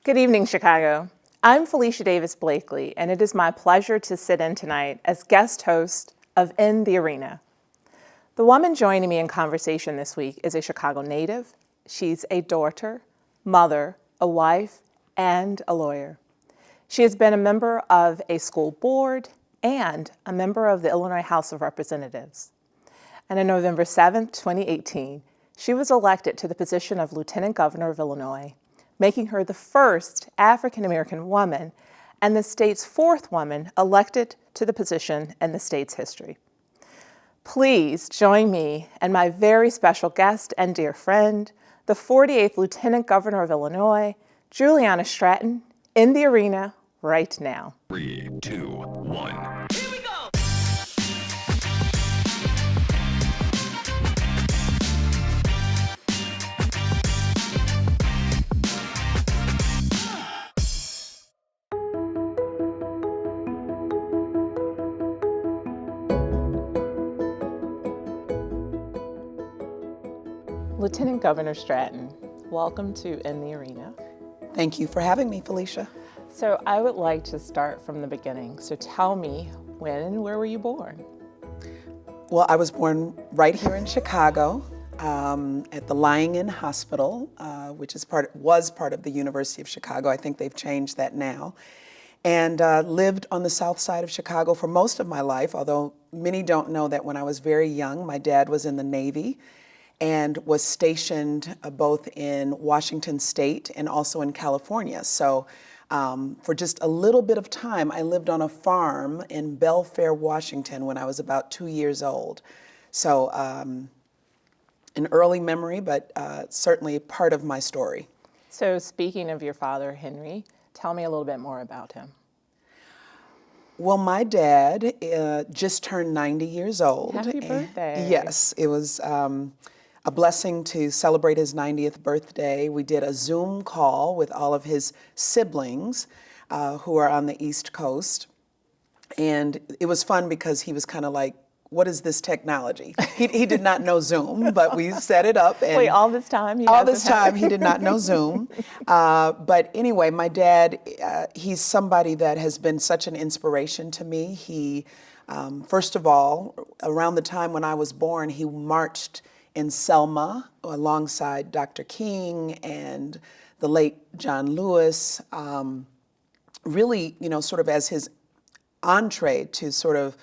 Good evening, Chicago. I'm Felicia Davis Blakley, and it is my pleasure to sit in tonight as guest host of In the Arena. The woman joining me in conversation this week is a Chicago native. She's a daughter, mother, a wife, and a lawyer. She has been a member of a school board and a member of the Illinois House of Representatives. And on November 7, 2018, she was elected to the position of Lieutenant Governor of Illinois, making her the first African-American woman and the state's fourth woman elected to the position in the state's history. Please join me and my very special guest and dear friend, the 48th Lieutenant Governor of Illinois, Juliana Stratton, in the arena right now. 3, 2, 1. Here we go! Lieutenant Governor Stratton, welcome to In the Arena. Thank you for having me, Felicia. So I would like to start from the beginning. So tell me, when and where were you born? Well, I was born right here in Chicago at the Lying In Hospital, which was part of the University of Chicago. I think they've changed that now. And lived on the south side of Chicago for most of my life, although many don't know that when I was very young, my dad was in the Navy and was stationed both in Washington State and also in California. So for just a little bit of time, I lived on a farm in Belfair, Washington when I was about 2 years old. So an early memory, but certainly part of my story. So speaking of your father, Henry, tell me a little bit more about him. Well, my dad just turned 90 years old. Happy birthday. Yes, it was a blessing to celebrate his 90th birthday. We did a Zoom call with all of his siblings who are on the East Coast. And it was fun because he was kind of like, what is this technology? He did not know Zoom, but we set it up. And wait, all this time? He did not know Zoom. But anyway, my dad, he's somebody that has been such an inspiration to me. He, first of all, around the time when I was born, he marched in Selma alongside Dr. King and the late John Lewis, really, sort of as his entree to sort of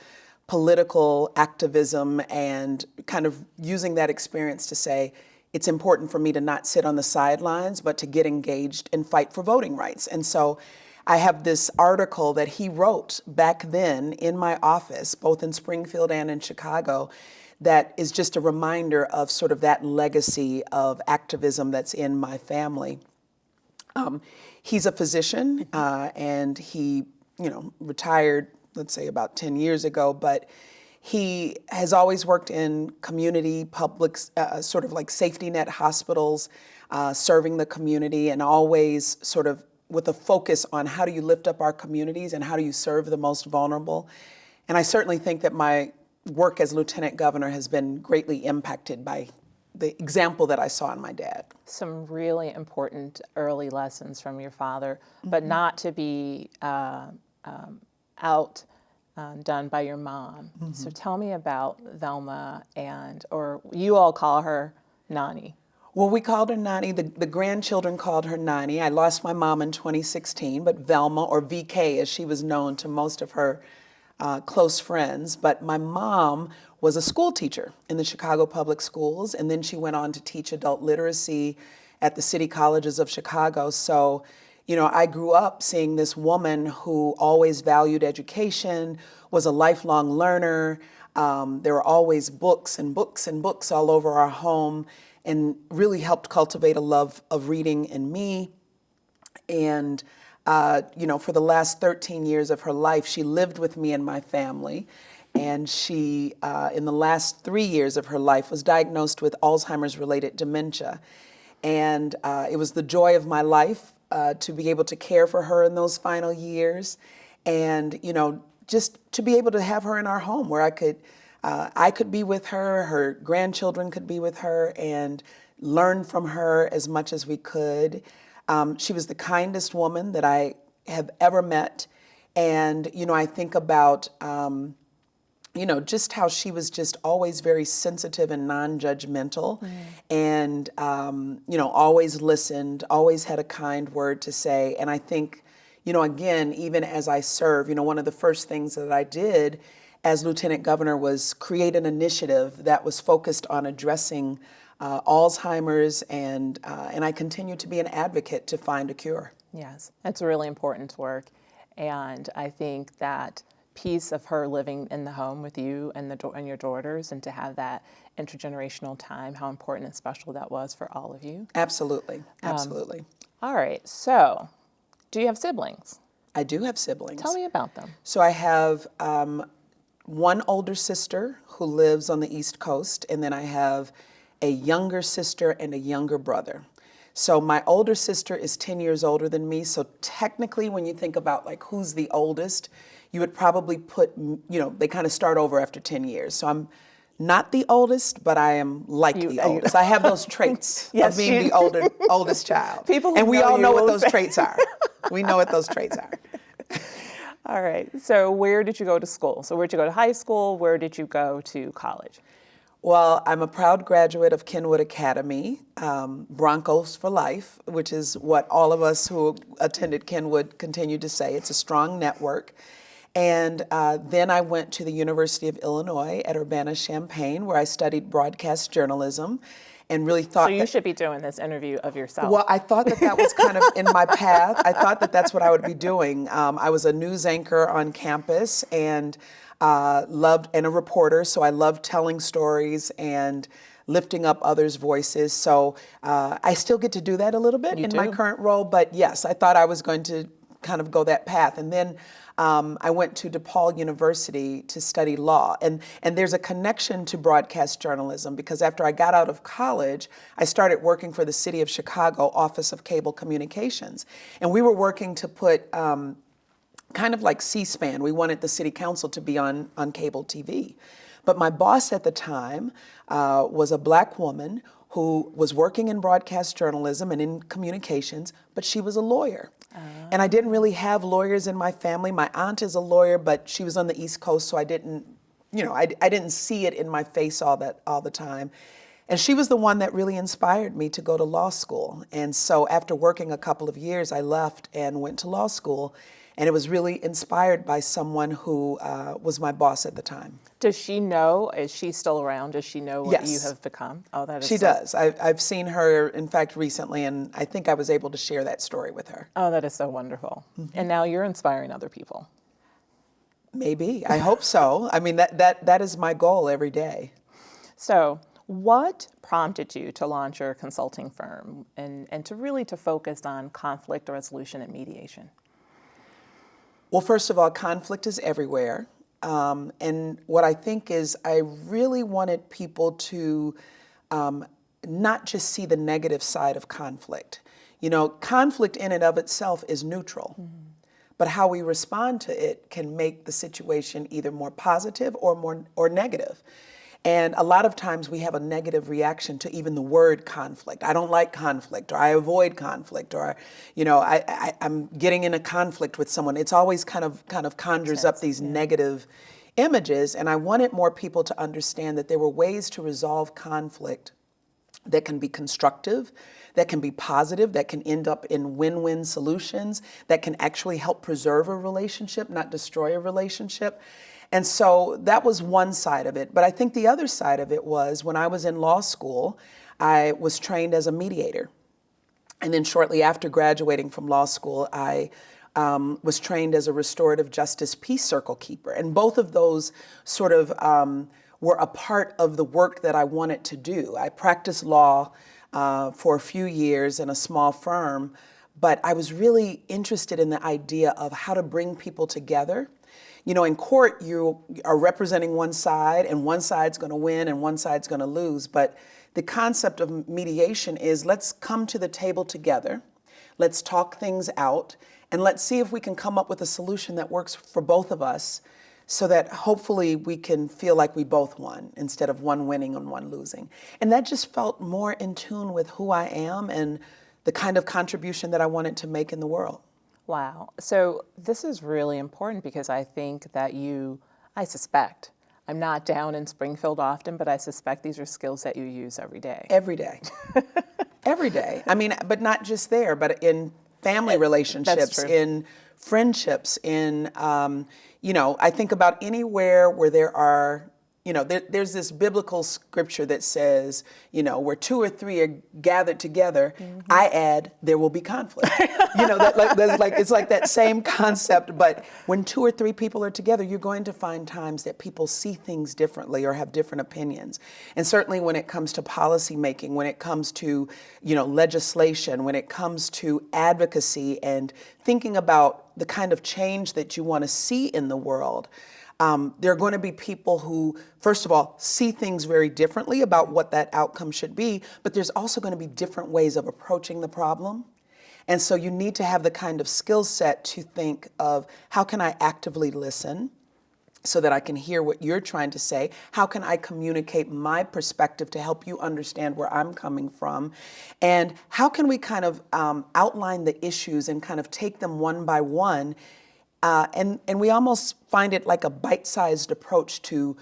political activism and kind of using that experience to say, it's important for me to not sit on the sidelines, but to get engaged and fight for voting rights. And so I have this article that he wrote back then in my office, both in Springfield and in Chicago, that is just a reminder of sort of that legacy of activism that's in my family. He's a physician, and he, retired, let's say about 10 years ago, but he has always worked in community, public, sort of like safety net hospitals, serving the community, and always sort of with a focus on how do you lift up our communities and how do you serve the most vulnerable. And I certainly think that my work as Lieutenant Governor has been greatly impacted by the example that I saw in my dad. Some really important early lessons from your father, but not to be outdone by your mom. So tell me about Velma, or you all call her Nani. Well, we called her Nani. The grandchildren called her Nani. I lost my mom in 2016, but Velma, or VK as she was known to most of her close friends. But my mom was a school teacher in the Chicago Public Schools, and then she went on to teach adult literacy at the city colleges of Chicago. So, I grew up seeing this woman who always valued education, was a lifelong learner. There were always books and books and books all over our home, and really helped cultivate a love of reading in me. And for the last 13 years of her life, she lived with me and my family. And she, in the last 3 years of her life, was diagnosed with Alzheimer's-related dementia. And it was the joy of my life to be able to care for her in those final years. And, just to be able to have her in our home where I could be with her, her grandchildren could be with her, and learn from her as much as we could. She was the kindest woman that I have ever met. And, I think about, just how she was just always very sensitive and non-judgmental and, always listened, always had a kind word to say. And I think, again, even as I serve, one of the first things that I did as Lieutenant Governor was create an initiative that was focused on addressing Alzheimer's, and I continue to be an advocate to find a cure. Yes, it's really important work. And I think that piece of her living in the home with you and and your daughters, and to have that intergenerational time, how important and special that was for all of you. Absolutely, absolutely. All right, so do you have siblings? I do have siblings. Tell me about them. So I have one older sister who lives on the East Coast, and then I have a younger sister and a younger brother. So my older sister is 10 years older than me. So technically, when you think about like who's the oldest, you would probably put, they kind of start over after 10 years. So I'm not the oldest, but I am like the oldest. I have those traits Yes, of being the oldest child. People who and we know all you know what will those say- traits are. We know what those traits are. All right, so where did you go to school? So where'd you go to high school? Where did you go to college? Well, I'm a proud graduate of Kenwood Academy, Broncos for life, which is what all of us who attended Kenwood continue to say. It's a strong network. And then I went to the University of Illinois at Urbana-Champaign, where I studied broadcast journalism and really thought So you should be doing this interview of yourself. Well, I thought that was kind of in my path. I thought that that's what I would be doing. I was a news anchor on campus and and a reporter, so I loved telling stories and lifting up others' voices. So I still get to do that a little bit in my current role, but yes, I thought I was going to kind of go that path. And then I went to DePaul University to study law. And there's a connection to broadcast journalism because after I got out of college, I started working for the City of Chicago Office of Cable Communications. And we were working to put kind of like C-SPAN. We wanted the city council to be on cable TV. But my boss at the time was a black woman who was working in broadcast journalism and in communications, but she was a lawyer. And I didn't really have lawyers in my family. My aunt is a lawyer, but she was on the East Coast, so I didn't, I didn't see it in my face all the time. And she was the one that really inspired me to go to law school. And so after working a couple of years, I left and went to law school. And it was really inspired by someone who was my boss at the time. Does she know? Is she still around? Does she know what you Yes. have become? Oh, that is She does. I've seen her, in fact, recently, and I think I was able to share that story with her. Oh, that is so wonderful. And now you're inspiring other people. Maybe. I hope so. I mean, that is my goal every day. So what prompted you to launch your consulting firm and to focus on conflict resolution and mediation? Well, first of all, conflict is everywhere. And what I think is I really wanted people to not just see the negative side of conflict. Conflict in and of itself is neutral. But how we respond to it can make the situation either more positive or negative. And a lot of times we have a negative reaction to even the word conflict. I don't like conflict, or I avoid conflict, or I'm getting in a conflict with someone. It's always kind of conjures up these negative images. And I wanted more people to understand that there were ways to resolve conflict that can be constructive, that can be positive, that can end up in win-win solutions, that can actually help preserve a relationship, not destroy a relationship. And so that was one side of it. But I think the other side of it was when I was in law school, I was trained as a mediator. And then shortly after graduating from law school, I was trained as a restorative justice peace circle keeper. And both of those sort of were a part of the work that I wanted to do. I practiced law for a few years in a small firm, but I was really interested in the idea of how to bring people together. In court, you are representing one side, and one side's going to win and one side's going to lose. But the concept of mediation is let's come to the table together, let's talk things out, and let's see if we can come up with a solution that works for both of us so that hopefully we can feel like we both won instead of one winning and one losing. And that just felt more in tune with who I am and the kind of contribution that I wanted to make in the world. Wow. So this is really important because I think that I suspect, I'm not down in Springfield often, but I suspect these are skills that you use every day. Every day. Every day. I mean, but not just there, but in family relationships, true. in friendships, I think about anywhere where there are, there's this biblical scripture that says, where two or three are gathered together, I add, there will be conflict. It's like that same concept, but when two or three people are together, you're going to find times that people see things differently or have different opinions. And certainly when it comes to policy making, when it comes to, legislation, when it comes to advocacy and thinking about the kind of change that you want to see in the world, there are going to be people who, first of all, see things very differently about what that outcome should be, but there's also going to be different ways of approaching the problem. And so you need to have the kind of skill set to think of, how can I actively listen so that I can hear what you're trying to say? How can I communicate my perspective to help you understand where I'm coming from? And how can we kind of outline the issues and kind of take them one by one? And we almost find it like a bite-sized approach to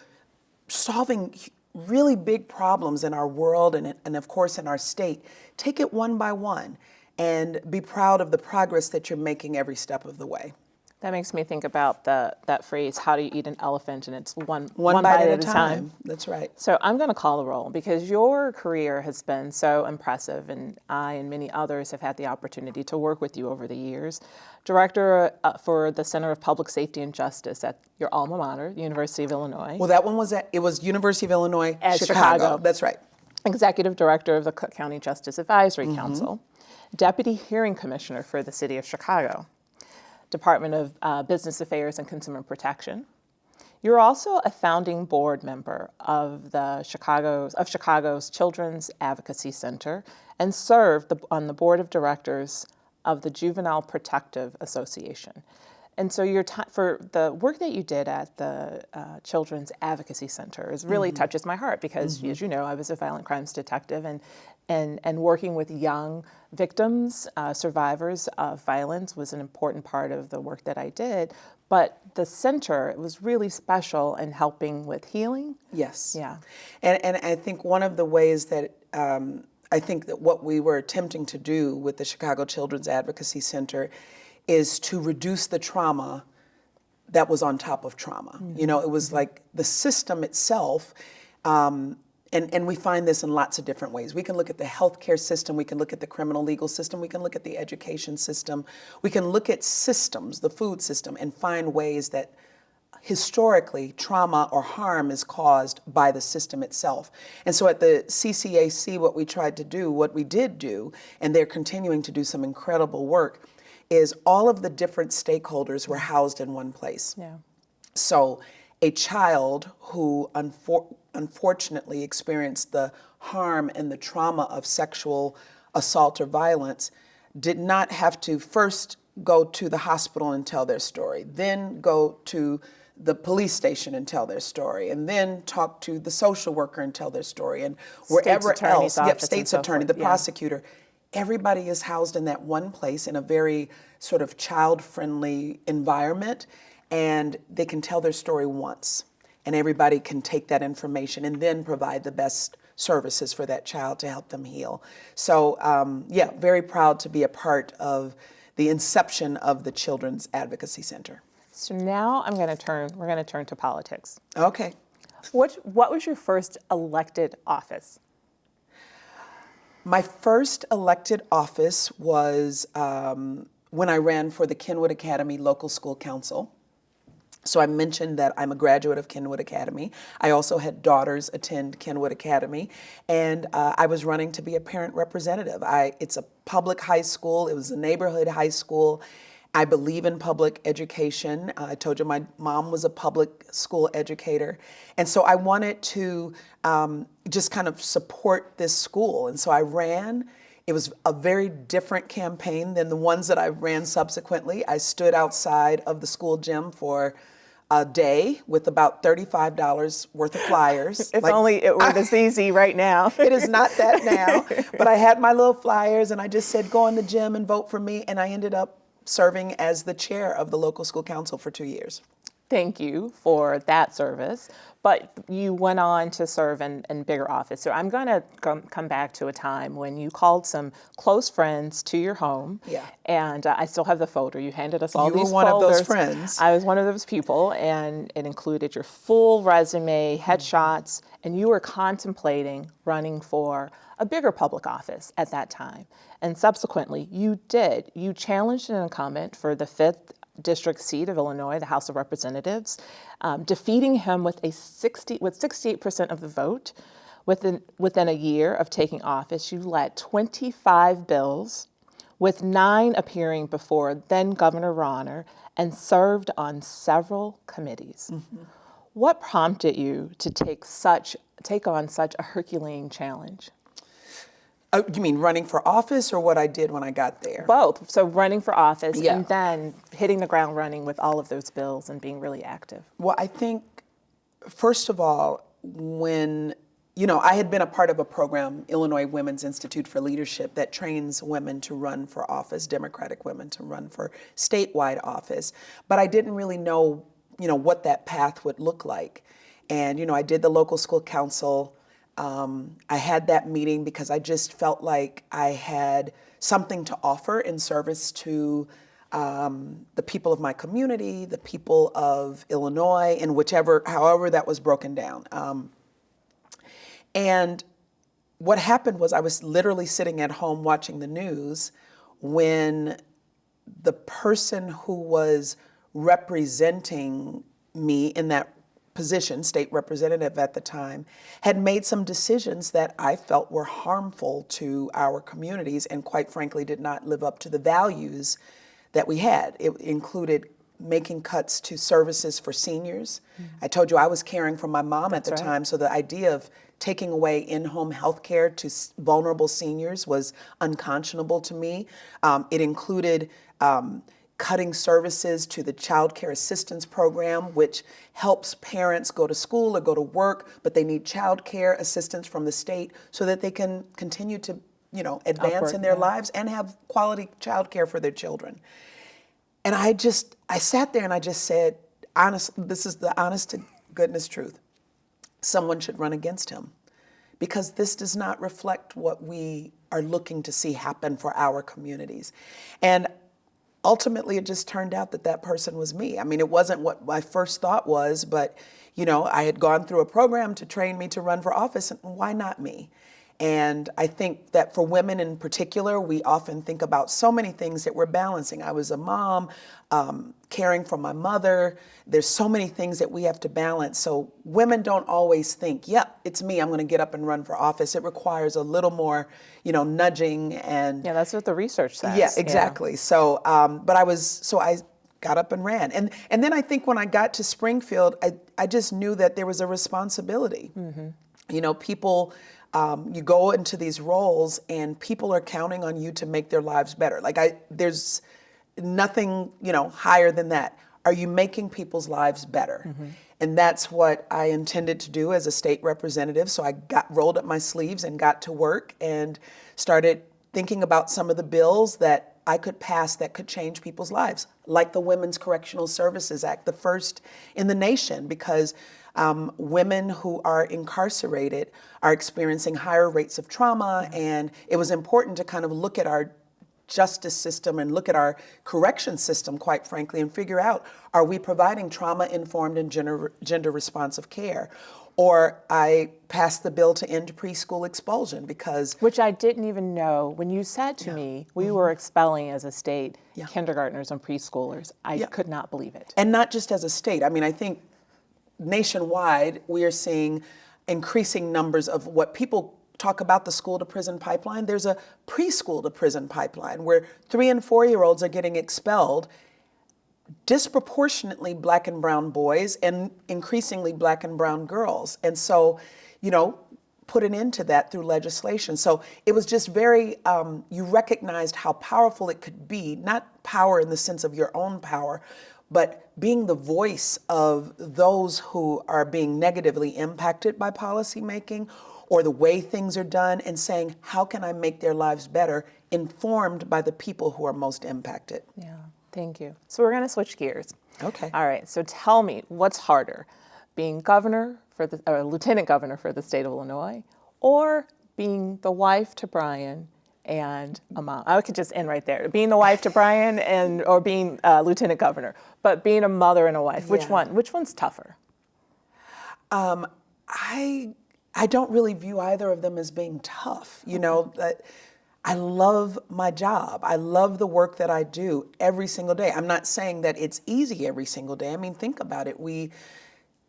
solving really big problems in our world and of course in our state. Take it one by one and be proud of the progress that you're making every step of the way. That makes me think about that phrase, how do you eat an elephant? And it's one One bite at a time. That's right. So I'm going to call the roll because your career has been so impressive, and I and many others have had the opportunity to work with you over the years. Director for the Center of Public Safety and Justice at your alma mater, University of Illinois. Well, that one was University of Illinois, At Chicago. That's right. Executive Director of the Cook County Justice Advisory Council. Deputy Hearing Commissioner for the City of Chicago. Department of Business Affairs and Consumer Protection. You're also a founding board member of Chicago's Children's Advocacy Center and served on the board of directors of the Juvenile Protective Association. And so for the work that you did at the Children's Advocacy Center really touches my heart because, as you know, I was a violent crimes detective and working with young victims, survivors of violence was an important part of the work that I did. But the center was really special in helping with healing. Yes. Yeah. And I think one of the ways that I think that what we were attempting to do with the Chicago Children's Advocacy Center is to reduce the trauma that was on top of trauma. It was like the system itself, and we find this in lots of different ways. We can look at the healthcare system, we can look at the criminal legal system, we can look at the education system, we can look at systems, the food system, and find ways that historically trauma or harm is caused by the system itself. And so at the CCAC, what we did do, and they're continuing to do some incredible work, is all of the different stakeholders were housed in one place. Yeah. So a child who unfortunately experienced the harm and the trauma of sexual assault or violence did not have to first go to the hospital and tell their story, then go to the police station and tell their story, and then talk to the social worker and tell their story, and wherever else, state's attorney, the prosecutor. Everybody is housed in that one place in a very sort of child-friendly environment, and they can tell their story once, and everybody can take that information and then provide the best services for that child to help them heal. So, very proud to be a part of the inception of the Children's Advocacy Center. So now we're going to turn to politics. Okay. What was your first elected office? My first elected office was when I ran for the Kenwood Academy Local School Council. So I mentioned that I'm a graduate of Kenwood Academy. I also had daughters attend Kenwood Academy, and I was running to be a parent representative. It's a public high school. It was a neighborhood high school. I believe in public education. I told you my mom was a public school educator. And so I wanted to just kind of support this school. And so I ran. It was a very different campaign than the ones that I ran subsequently. I stood outside of the school gym for a day with about $35 worth of flyers. If only it were this easy right now. It is not that now, but I had my little flyers and I just said, go in the gym and vote for me. And I ended up serving as the chair of the local school council for 2 years. Thank you for that service. But you went on to serve in bigger office. So I'm going to come back to a time when you called some close friends to your home. Yeah. And I still have the folder. You handed us all You were these one of folders. those friends. I was one of those people, and it included your full resume, headshots, and you were contemplating running for a bigger public office at that time. And subsequently, you did. You challenged an incumbent for the 5th district seat of Illinois, the House of Representatives, defeating him with 68% of the vote. Within a year of taking office, you led 25 bills, with 9 appearing before then Governor Rauner, and served on several committees. Mm-hmm. What prompted you to take on such a Herculean challenge? You mean running for office or what I did when I got there? Both. So running for office Yeah. and then hitting the ground running with all of those bills and being really active. Well, I think, first of all, when, I had been a part of a program, Illinois Women's Institute for Leadership, that trains women to run for office, Democratic women to run for statewide office. But I didn't really know, what that path would look like. And, I did the local school council. I had that meeting because I just felt like I had something to offer in service to the people of my community, the people of Illinois, and however that was broken down. And what happened was I was literally sitting at home watching the news when the person who was representing me in that position, state representative at the time, had made some decisions that I felt were harmful to our communities and quite frankly did not live up to the values that we had. It included making cuts to services for seniors. Mm-hmm. I told you I was caring for my mom at the time, so the idea of taking away in-home health care to vulnerable seniors was unconscionable to me. It included cutting services to the Child Care Assistance Program, which helps parents go to school or go to work, but they need child care assistance from the state so that they can continue to, advance in their lives and have quality child care for their children. And I sat there and I just said, this is the honest to goodness truth. Someone should run against him because this does not reflect what we are looking to see happen for our communities. And ultimately, it just turned out that person was me. I mean, it wasn't what my first thought was, but, I had gone through a program to train me to run for office, and why not me? And I think that for women in particular, we often think about so many things that we're balancing. I was a mom, caring for my mother. There's so many things that we have to balance. So women don't always think, yep, it's me, I'm going to get up and run for office. It requires a little more, nudging and... Yeah, that's what the research says. Yeah, exactly. Yeah. So, I got up and ran. And then I think when I got to Springfield, I just knew that there was a responsibility. Mm-hmm. People... you go into these roles and people are counting on you to make their lives better. There's nothing, higher than that. Are you making people's lives better? Mm-hmm. And that's what I intended to do as a state representative. So I rolled up my sleeves and got to work and started thinking about some of the bills that I could pass that could change people's lives, like the Women's Correctional Services Act, the first in the nation, because women who are incarcerated are experiencing higher rates of trauma, and it was important to kind of look at our justice system and look at our correction system, quite frankly, and figure out, are we providing trauma-informed and gender-responsive care? Or I passed the bill to end preschool expulsion because... Which I didn't even know. When you said to me, we were expelling as a state kindergartners and preschoolers, I could not believe it. And not just as a state. I mean, I think nationwide, we are seeing increasing numbers of what people talk about the school to prison pipeline. There's a preschool to prison pipeline where 3 and 4-year-olds are getting expelled, disproportionately Black and brown boys and increasingly Black and brown girls. And so, put an end to that through legislation. So it was just very, you recognized how powerful it could be, not power in the sense of your own power, but being the voice of those who are being negatively impacted by policymaking or the way things are done, and saying, how can I make their lives better, informed by the people who are most impacted. Yeah, thank you. So we're going to switch gears. Okay. All right, so tell me, what's harder, being governor or lieutenant governor for the state of Illinois, or being the wife to Brian and a mom? I could just end right there. Being the wife to Brian or being lieutenant governor, but being a mother and a wife, which Yeah. one? Which one's tougher? I don't really view either of them as being tough. You know, I love my job. I love the work that I do every single day. I'm not saying that it's easy every single day. I mean, think about it. We,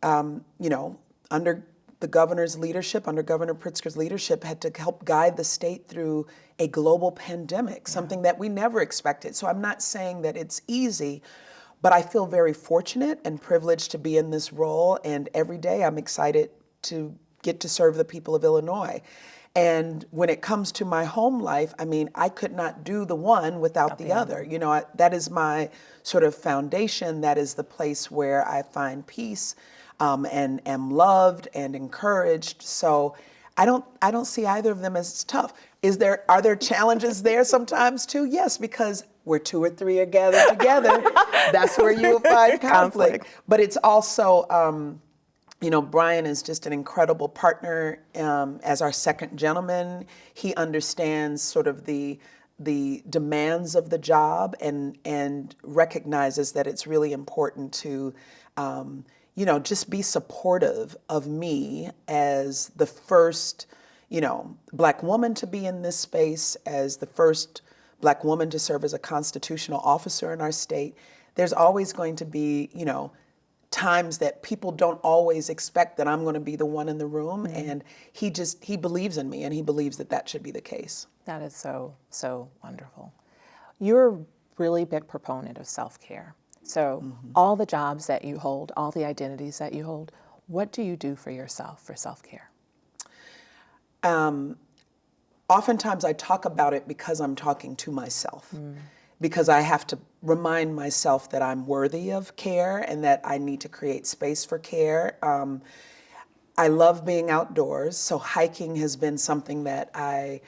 you know, under the governor's leadership, under Governor Pritzker's leadership, had to help guide the state through a global pandemic, something that we never expected. So I'm not saying that it's easy, but I feel very fortunate and privileged to be in this role. And every day I'm excited to get to serve the people of Illinois. And when it comes to my home life, I mean, I could not do the one without the other. You know, that is my sort of foundation. That is the place where I find peace and am loved and encouraged. So I don't see either of them as tough. Are there challenges there sometimes too? Yes, because where two or three are gathered together, that's where you will find conflict. But it's also, you know, Brian is just an incredible partner as our second gentleman. He understands sort of the demands of the job and recognizes that it's really important to, you know, just be supportive of me as the first, you know, Black woman to be in this space, as the first Black woman to serve as a constitutional officer in our state. There's always going to be, you know, times that people don't always expect that I'm going to be the one in the room, and he believes in me, and he believes that that should be the case. That is so, so wonderful. You're a really big proponent of self-care. So all the jobs that you hold, all the identities that you hold, what do you do for yourself for self-care? Oftentimes I talk about it because I'm talking to myself, because I have to remind myself that I'm worthy of care and that I need to create space for care. I love being outdoors, so hiking has been something that I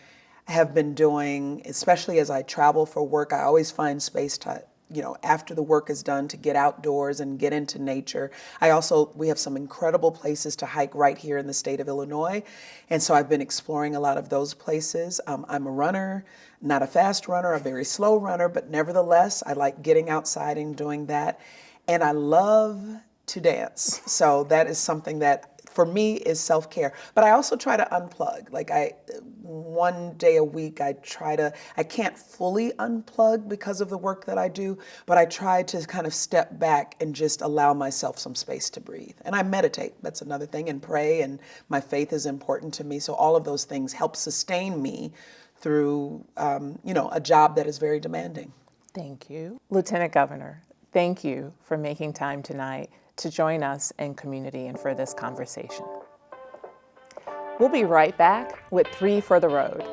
have been doing, especially as I travel for work. I always find space to, you know, after the work is done, to get outdoors and get into nature. We have some incredible places to hike right here in the state of Illinois. And so I've been exploring a lot of those places. I'm a runner, not a fast runner, a very slow runner, but nevertheless, I like getting outside and doing that. And I love to dance. So that is something that for me is self-care. But I also try to unplug. Like one day a week, I can't fully unplug because of the work that I do, but I try to kind of step back and just allow myself some space to breathe. And I meditate, that's another thing, and pray, and my faith is important to me. So all of those things help sustain me through, you know, a job that is very demanding. Thank you. Lieutenant Governor, thank you for making time tonight to join us in community and for this conversation. We'll be right back with 3 for the Road.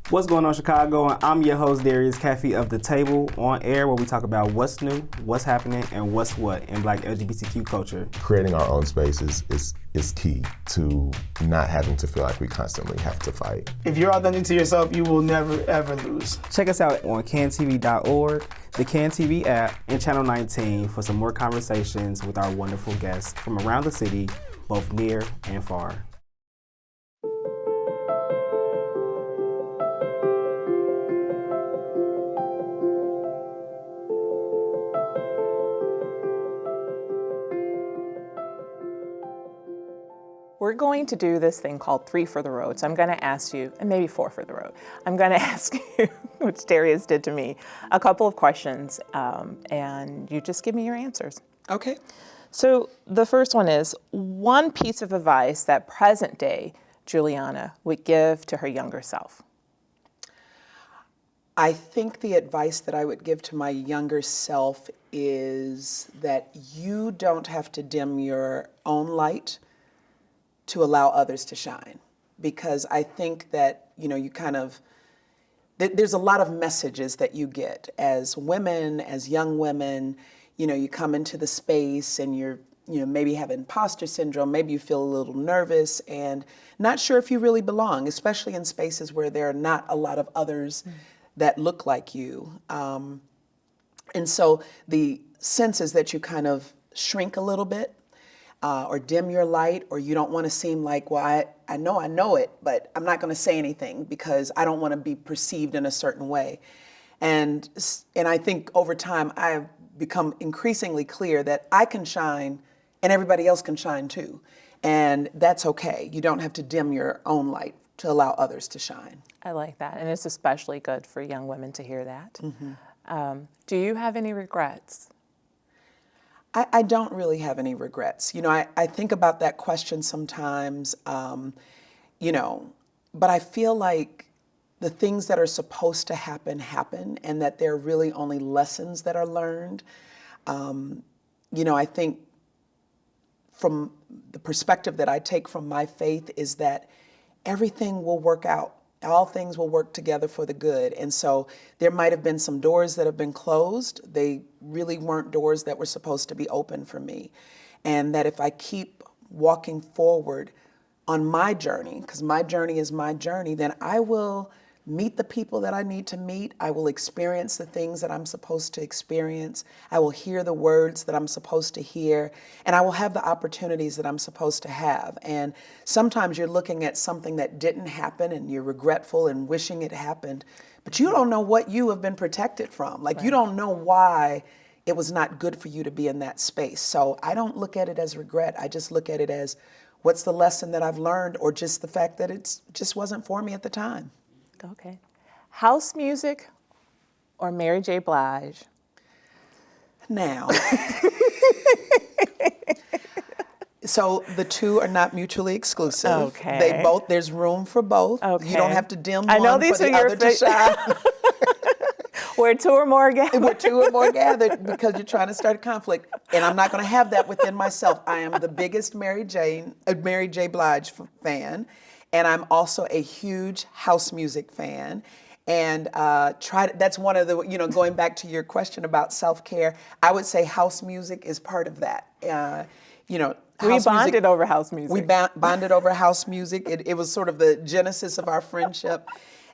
What's going on, Chicago? I'm your host, Darius Caffey of The Table on air, where we talk about what's new, what's happening, and what's what in Black LGBTQ culture. Creating our own spaces is key to not having to feel like we constantly have to fight. If you're authentic to yourself, you will never, ever lose. Check us out on cantv.org, the CanTV app, and Channel 19 for some more conversations with our wonderful guests from around the city, both near and far. We're going to do this thing called 3 for the Road. So I'm going to ask you, and maybe 4 for the road, I'm going to ask you, which Darius did to me, a couple of questions, and you just give me your answers. Okay. So the first one is, one piece of advice that present day Juliana would give to her younger self. I think the advice that I would give to my younger self is that you don't have to dim your own light to allow others to shine. Because I think that, you know, you kind of there's a lot of messages that you get as women, as young women. You come into the space and you're maybe have imposter syndrome, maybe you feel a little nervous and not sure if you really belong, especially in spaces where there are not a lot of others that look like you. And so the sense is that you kind of shrink a little bit or dim your light, or you don't want to seem like, well, I know it, but I'm not going to say anything because I don't want to be perceived in a certain way. And I think over time I've become increasingly clear that I can shine and everybody else can shine too. And that's okay. You don't have to dim your own light to allow others to shine. I like that. And it's especially good for young women to hear that. Do you have any regrets? I don't really have any regrets. I think about that question sometimes, but I feel like the things that are supposed to happen, and that they're really only lessons that are learned. I think from the perspective that I take from my faith is that everything will work out. All things will work together for the good. And so there might have been some doors that have been closed. They really weren't doors that were supposed to be open for me. And that if I keep walking forward on my journey, because my journey is my journey, then I will meet the people that I need to meet. I will experience the things that I'm supposed to experience. I will hear the words that I'm supposed to hear, and I will have the opportunities that I'm supposed to have. And sometimes you're looking at something that didn't happen and you're regretful and wishing it happened, but you don't know what you have been protected from. Like, you don't know why it was not good for you to be in that space. So I don't look at it as regret. I just look at it as, what's the lesson that I've learned, or just the fact that it just wasn't for me at the time. Okay. House music or Mary J. Blige? Now, so the two are not mutually exclusive. Okay. There's room for both. Okay. You don't have to dim I know one these for the are your other to shine. Where two or more gathered. Where two or more gathered, because you're trying to start a conflict. And I'm not going to have that within myself. I am the biggest Mary J. Blige fan. And I'm also a huge house music fan. And that's one of the, going back to your question about self-care, I would say house music is part of that. We bonded over house music. We bonded over house music. It was sort of the genesis of our friendship.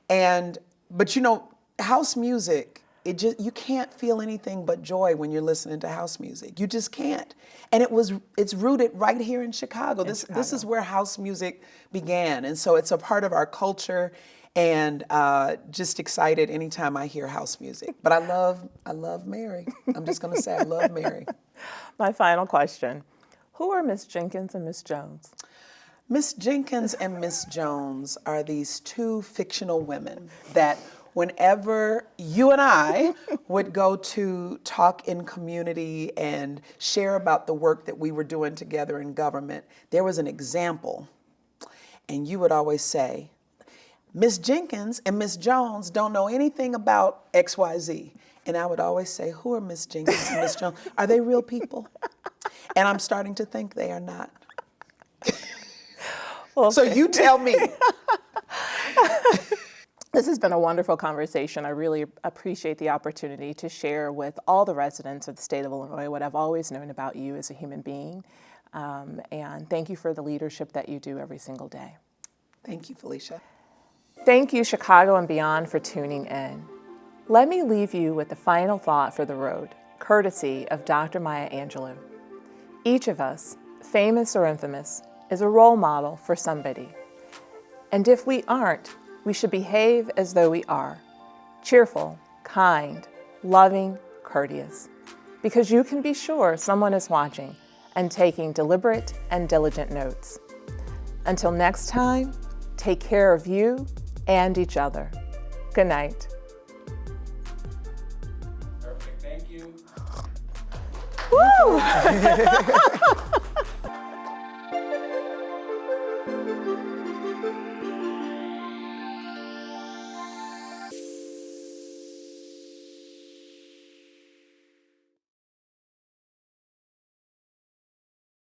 But house music, you can't feel anything but joy when you're listening to house music. You just can't. And it's rooted right here in Chicago. This is where house music began. And so it's a part of our culture, and just excited anytime I hear house music. But I love Mary. I'm just going to say I love Mary. My final question. Who are Miss Jenkins and Miss Jones? Miss Jenkins and Miss Jones are these two fictional women that whenever you and I would go to talk in community and share about the work that we were doing together in government, there was an example. And you would always say, Miss Jenkins and Miss Jones don't know anything about XYZ. And I would always say, who are Miss Jenkins and Miss Jones? Are they real people? And I'm starting to think they are not. Well, so you tell me. This has been a wonderful conversation. I really appreciate the opportunity to share with all the residents of the state of Illinois what I've always known about you as a human being. And thank you for the leadership that you do every single day. Thank you, Felicia. Thank you, Chicago and beyond, for tuning in. Let me leave you with the final thought for the road, courtesy of Dr. Maya Angelou. Each of us, famous or infamous, is a role model for somebody. And if we aren't, we should behave as though we are, cheerful, kind, loving, courteous, because you can be sure someone is watching and taking deliberate and diligent notes. Until next time, take care of you and each other. Good night. Perfect, thank you. Woo!